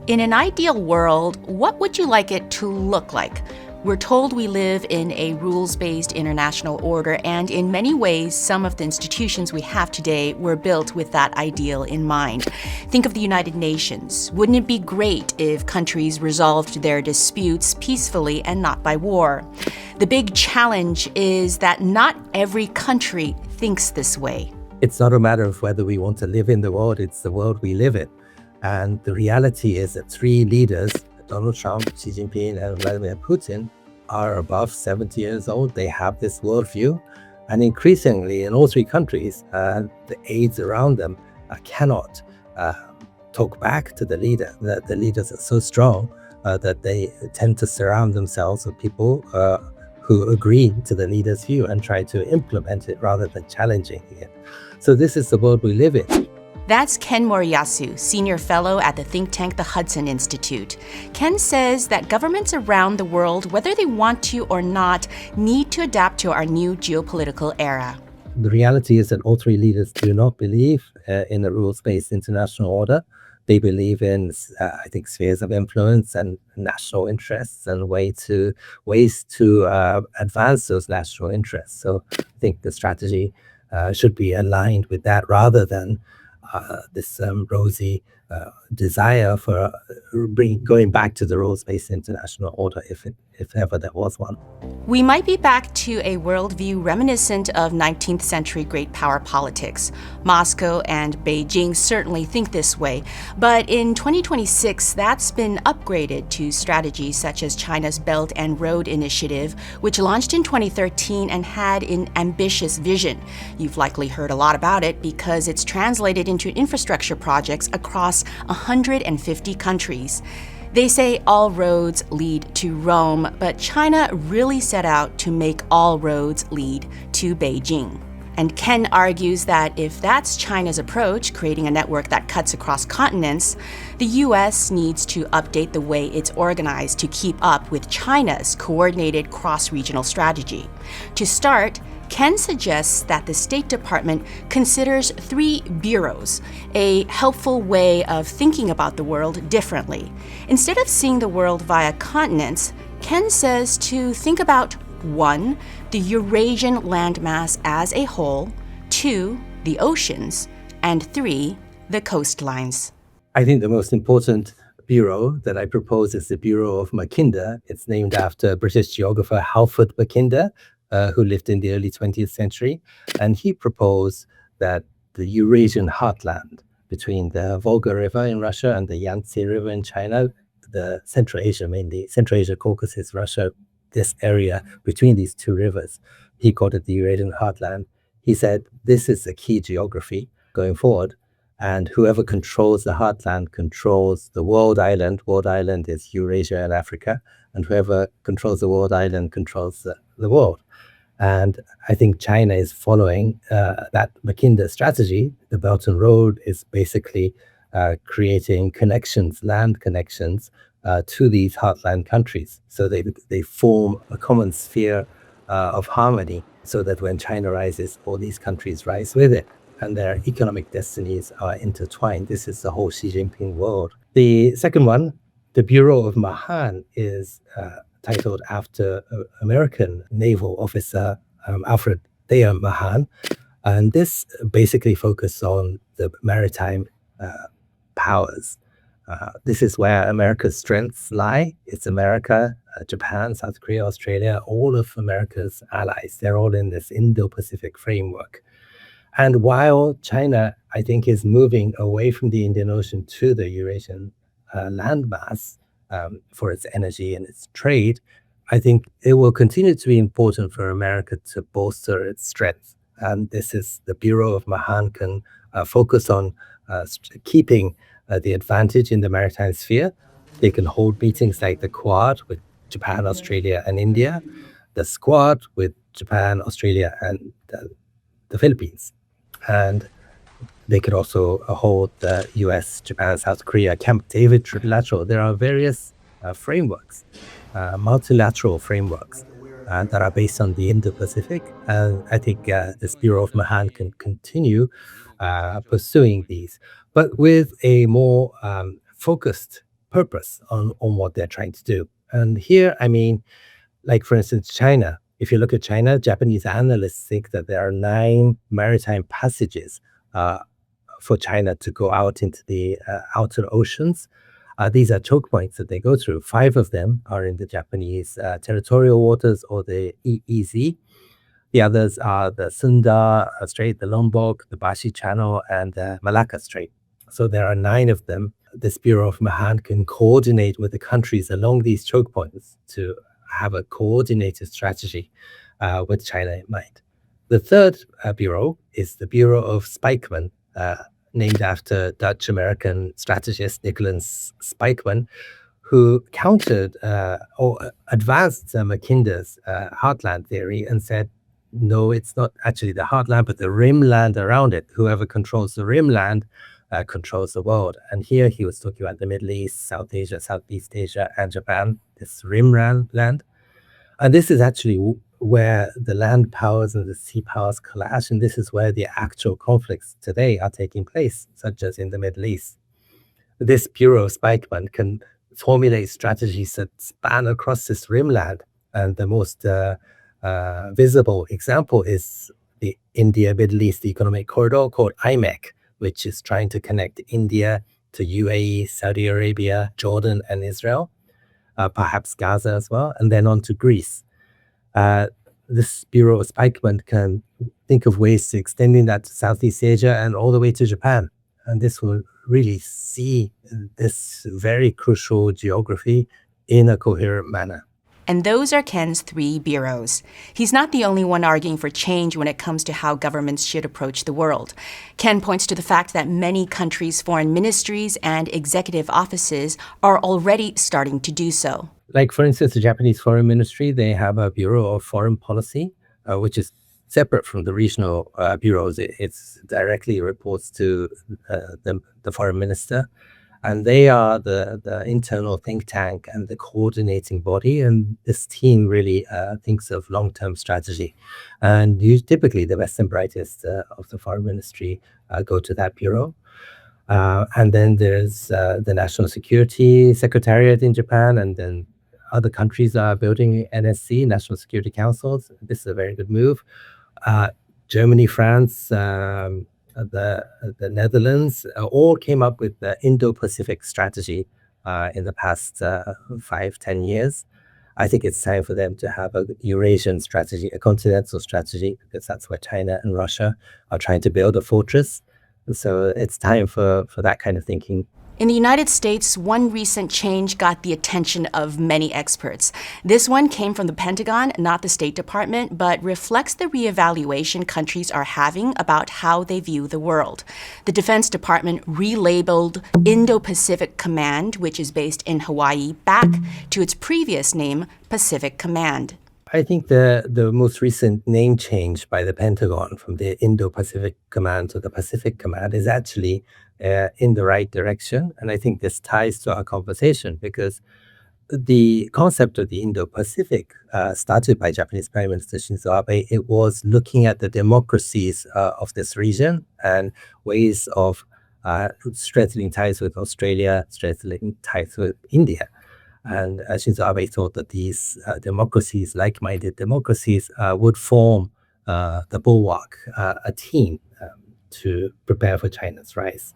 In an ideal world, what would you like it to look like? We're told we live in a rules-based international order, and in many ways, some of the institutions we have today were built with that ideal in mind. Think of the United Nations. Wouldn't it be great if countries resolved their disputes peacefully and not by war? The big challenge is that not every country thinks this way. It's not a matter of whether we want to live in the world, it's the world we live in. And the reality is that three leaders, Donald Trump, Xi Jinping, and Vladimir Putin, are above 70 years old. They have this worldview. And increasingly, in all three countries, the aides around them cannot talk back to the leader. The leaders are so strong that they tend to surround themselves with people who agree to the leader's view and try to implement it rather than challenging it. So this is the world we live in. That's Ken Moriyasu, senior fellow at the think tank the Hudson Institute. Ken says that governments around the world, whether they want to or not, need to adapt to our new geopolitical era. The reality is that all three leaders do not believe in a rules-based international order. They believe in, I think, spheres of influence and national interests and ways to advance those national interests. So I think the strategy should be aligned with that rather than this rosy desire for going back to the rules-based international order, if ever there was one. We might be back to a worldview reminiscent of 19th century great power politics. Moscow and Beijing certainly think this way, but in 2026, that's been upgraded to strategies such as China's Belt and Road Initiative, which launched in 2013 and had an ambitious vision. You've likely heard a lot about it because it's translated into infrastructure projects across 150 countries. They say all roads lead to Rome, but China really set out to make all roads lead to Beijing. And Ken argues that if that's China's approach, creating a network that cuts across continents, the US needs to update the way it's organized to keep up with China's coordinated cross-regional strategy. To start, Ken suggests that the State Department considers three bureaus, a helpful way of thinking about the world differently. Instead of seeing the world via continents, Ken says to think about 1, the Eurasian landmass as a whole, 2, the oceans, and 3, the coastlines. I think the most important bureau that I propose is the Bureau of Mackinder. It's named after British geographer Halford Mackinder, who lived in the early 20th century. And he proposed that the Eurasian heartland between the Volga River in Russia and the Yangtze River in China, the Central Asia mainly, Central Asia, Caucasus, Russia, this area between these two rivers, he called it the Eurasian heartland. He said, this is the key geography going forward. And whoever controls the heartland controls the world island. World island is Eurasia and Africa. And whoever controls the world island controls the world. And I think China is following that Mackinder strategy. The Belt and Road is basically creating connections, land connections to these heartland countries. So they form a common sphere of harmony so that when China rises, all these countries rise with it. And their economic destinies are intertwined. This is the whole Xi Jinping world. The second one, the Bureau of Mahan, is titled after American naval officer Alfred Thayer Mahan. And this basically focuses on the maritime powers. This is where America's strengths lie. It's America, Japan, South Korea, Australia, all of America's allies. They're all in this Indo-Pacific framework. And while China, I think, is moving away from the Indian Ocean to the Eurasian landmass for its energy and its trade, I think it will continue to be important for America to bolster its strength. And this is the Bureau of Mahan can focus on keeping the advantage in the maritime sphere. They can hold meetings like the Quad with Japan, Australia, and India, the Squad with Japan, Australia, and the Philippines. And they could also hold the US, Japan, South Korea, Camp David trilateral. There are various frameworks, multilateral frameworks that are based on the Indo-Pacific. And I think this Bureau of Mahan can continue pursuing these, but with a more focused purpose on what they're trying to do. And here, I mean, like for instance, China. If you look at China, Japanese analysts think that there are 9 maritime passages uh, for China to go out into the outer oceans. These are choke points that they go through. 5 of them are in the Japanese territorial waters or the EEZ. The others are the Sunda Strait, the Lombok, the Bashi Channel, and the Malacca Strait. So there are 9 of them. This Bureau of Mahan can coordinate with the countries along these choke points to have a coordinated strategy with China in mind. The third bureau is the Bureau of Spykman, named after Dutch-American strategist Nicholas Spykman, who countered or advanced Mackinder's heartland theory and said, no, it's not actually the heartland, but the rimland around it. Whoever controls the rimland controls the world. And here he was talking about the Middle East, South Asia, Southeast Asia, and Japan, this rimland. And this is actually where the land powers and the sea powers clash, and this is where the actual conflicts today are taking place, such as in the Middle East. This Bureau of Spykman can formulate strategies that span across this rimland, and the most visible example is the India-Middle East Economic Corridor called IMEC, which is trying to connect India to UAE, Saudi Arabia, Jordan, and Israel, perhaps Gaza as well, and then on to Greece. This Bureau of Spykman can think of ways to extending that to Southeast Asia and all the way to Japan. And this will really see this very crucial geography in a coherent manner. And those are Ken's 3 bureaus. He's not the only one arguing for change when it comes to how governments should approach the world. Ken points to the fact that many countries' foreign ministries and executive offices are already starting to do so. Like, for instance, the Japanese Foreign Ministry, they have a Bureau of Foreign Policy, which is separate from the regional bureaus. It directly reports to the foreign minister. And they are the internal think tank and the coordinating body. And this team really thinks of long-term strategy. And typically the best and brightest of the foreign ministry go to that bureau. And then there's the National Security Secretariat in Japan, and then other countries are building NSC, National Security Councils. This is a very good move. Germany, France, the Netherlands all came up with the Indo-Pacific strategy in the past 5-10 years. I think it's time for them to have a Eurasian strategy, a continental strategy, because that's where China and Russia are trying to build a fortress. So it's time for that kind of thinking. In the United States, one recent change got the attention of many experts. This one came from the Pentagon, not the State Department, but reflects the reevaluation countries are having about how they view the world. The Defense Department relabeled Indo-Pacific Command, which is based in Hawaii, back to its previous name, Pacific Command. I think the most recent name change by the Pentagon from the Indo-Pacific Command to the Pacific Command is actually in the right direction. And I think this ties to our conversation, because the concept of the Indo-Pacific started by Japanese Prime Minister Shinzo Abe. It was looking at the democracies of this region and ways of strengthening ties with Australia, strengthening ties with India. And Shinzo Abe thought that these democracies, like-minded democracies, would form the bulwark, a team to prepare for China's rise.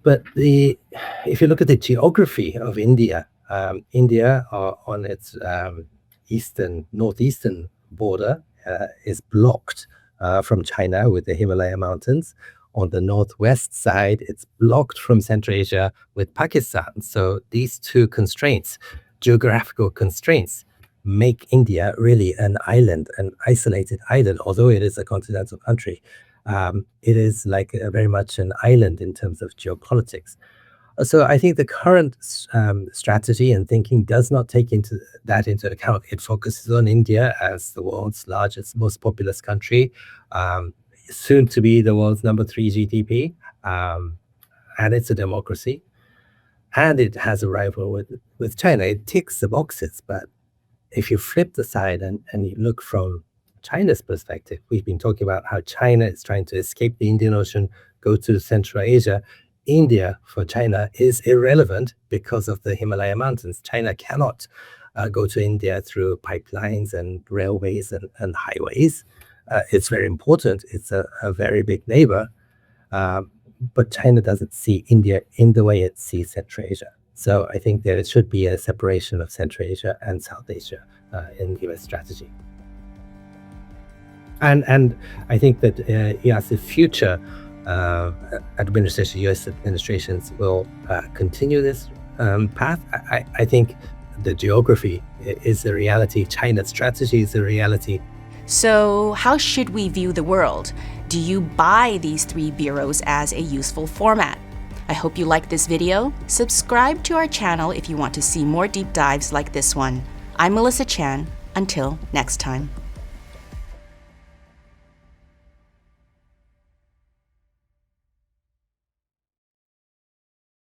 But if you look at the geography of India, India on its northeastern border is blocked from China with the Himalaya Mountains. On the northwest side, it's blocked from Central Asia with Pakistan. So these two constraints, geographical constraints, make India really an island, an isolated island. Although it is a continental country, it is like very much an island in terms of geopolitics. So I think the current strategy and thinking does not take into account. It focuses on India as the world's largest, most populous country, soon to be the world's number 3 GDP, and it's a democracy, and it has a rival with China. It ticks the boxes, but if you flip the side and you look from China's perspective, we've been talking about how China is trying to escape the Indian Ocean, go to Central Asia. India for China is irrelevant because of the Himalaya Mountains. China cannot go to India through pipelines and railways and highways. It's very important. It's a very big neighbor. But China doesn't see India in the way it sees Central Asia. So I think there should be a separation of Central Asia and South Asia in US strategy. And I think that yes, the future US administrations will continue this path. I think the geography is a reality. China's strategy is a reality. So, how should we view the world? Do you buy these 3 bureaus as a useful format? I hope you liked this video. Subscribe to our channel if you want to see more deep dives like this one. I'm Melissa Chan. Until next time.